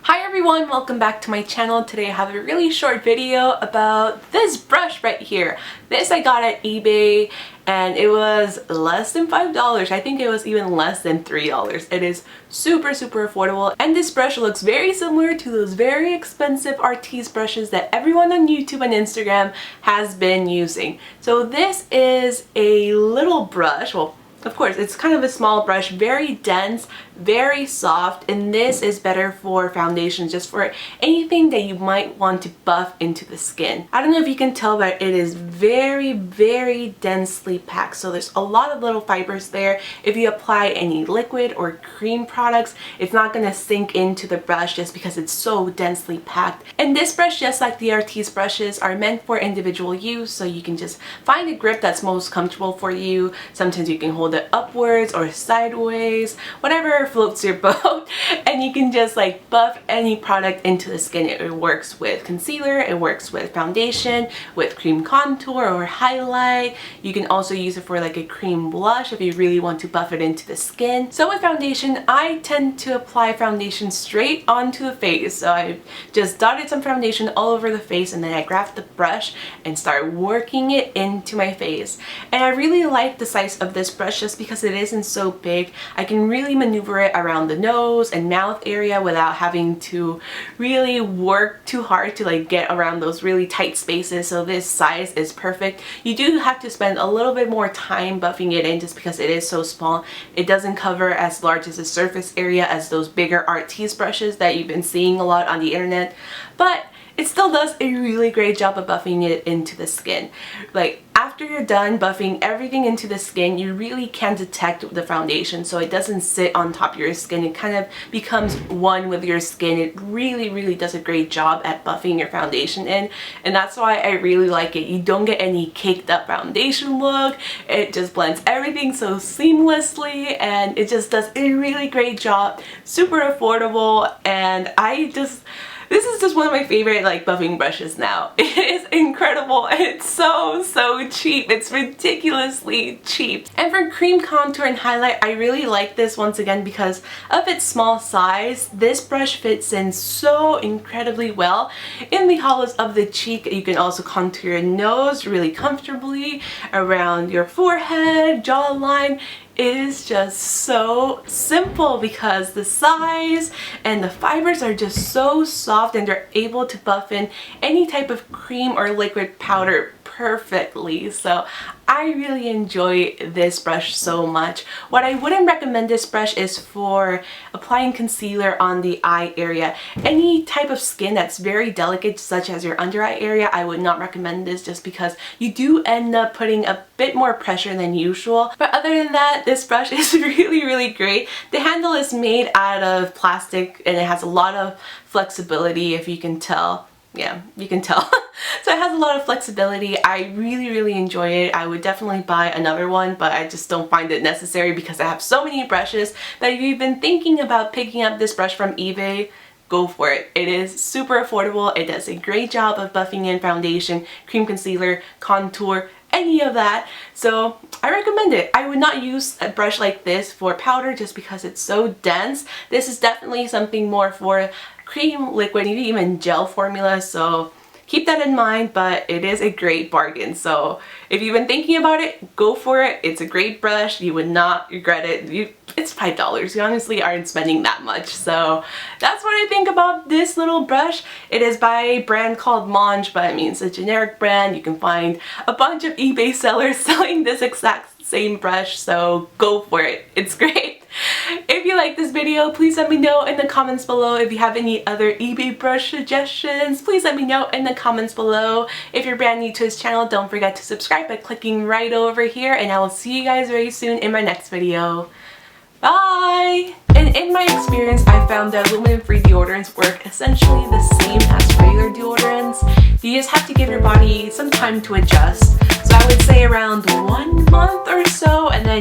Hi everyone, welcome back to my channel. Today I have a really short video about this brush right here. This I got at eBay and it was less than $5. I think it was even less than $3. It is super affordable, and this brush looks very similar to those very expensive Artis brushes that everyone on YouTube and Instagram has been using. So this is a little brush. Well, of course, it's kind of a small brush, very dense, very soft, and this is better for foundation, just for anything that you might want to buff into the skin. I don't know if you can tell, but it is very densely packed, so there's a lot of little fibers there. If you apply any liquid or cream products, it's not going to sink into the brush just because it's so densely packed. And this brush, just like the Artis brushes, are meant for individual use, so you can just find a grip that's most comfortable for you. Sometimes you can hold it upwards or sideways, whatever floats your boat, and you can just like buff any product into the skin. It works with concealer, it works with foundation, with cream contour or highlight. You can also use it for like a cream blush if you really want to buff it into the skin. So with foundation, I tend to apply foundation straight onto the face. So I just dotted some foundation all over the face, and then I grabbed the brush and start working it into my face. And I really like the size of this brush just because it isn't so big. I can really maneuver it around the nose and mouth area without having to really work too hard to like get around those really tight spaces. So this size is perfect. You do have to spend a little bit more time buffing it in just because it is so small. It doesn't cover as large as a surface area as those bigger Artis brushes that you've been seeing a lot on the internet, but it still does a really great job of buffing it into the skin. Like after you're done buffing everything into the skin, you really can detect the foundation, so it doesn't sit on top of your skin. It kind of becomes one with your skin. It really does a great job at buffing your foundation in, and that's why I really like it. You don't get any caked up foundation look. It just blends everything so seamlessly, and it just does a really great job. Super affordable, and this is just one of my favorite like buffing brushes now. It is incredible. It's so cheap. It's ridiculously cheap. And for cream contour and highlight, I really like this once again because of its small size. This brush fits in so incredibly well in the hollows of the cheek. You can also contour your nose really comfortably, around your forehead, jawline. It is just so simple because the size and the fibers are just so soft, and they're able to buff in any type of cream or liquid powder perfectly. So I really enjoy this brush so much. What I wouldn't recommend this brush is for applying concealer on the eye area. Any type of skin that's very delicate, such as your under eye area, I would not recommend this just because you do end up putting a bit more pressure than usual. But other than that, this brush is really great. The handle is made out of plastic and it has a lot of flexibility, if you can tell. Yeah, you can tell. So it has a lot of flexibility. I really enjoy it. I would definitely buy another one, but I just don't find it necessary because I have so many brushes. But if you've been thinking about picking up this brush from eBay, go for it. It is super affordable. It does a great job of buffing in foundation, cream concealer, contour, any of that. So I recommend it. I would not use a brush like this for powder just because it's so dense. This is definitely something more for cream, liquid, maybe even gel formula, so keep that in mind. But it is a great bargain, so if you've been thinking about it, go for it. It's a great brush. You would not regret it. It's $5. You honestly aren't spending that much. So that's what I think about this little brush. It is by a brand called Monge, but I mean, it's a generic brand. You can find a bunch of eBay sellers selling this exact same brush, so go for it. It's great. If you like this video, please let me know in the comments below. If you have any other eBay brush suggestions, please let me know in the comments below. If you're brand new to this channel, don't forget to subscribe by clicking right over here, and I will see you guys very soon in my next video. Bye! And in my experience, I found that aluminum-free deodorants work essentially the same as regular deodorants. You just have to give your body some time to adjust. So I would say around 1 month or so, and then